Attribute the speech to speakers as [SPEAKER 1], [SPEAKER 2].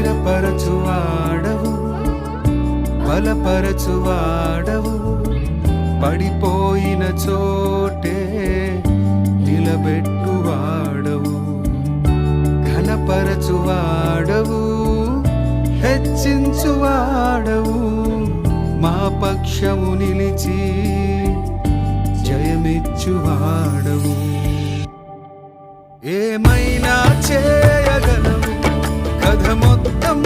[SPEAKER 1] స్థిరపరచువాడవు, బలపరచువాడవు, పడిపోయిన చోటే నిలబెట్టువాడవు, ఘనపరచువాడవు, హెచ్చించువాడవు, మా పక్షము నిలిచి జయమిచ్చువాడవు. ఏమైనా చేయగలవు, కథ మొత్తం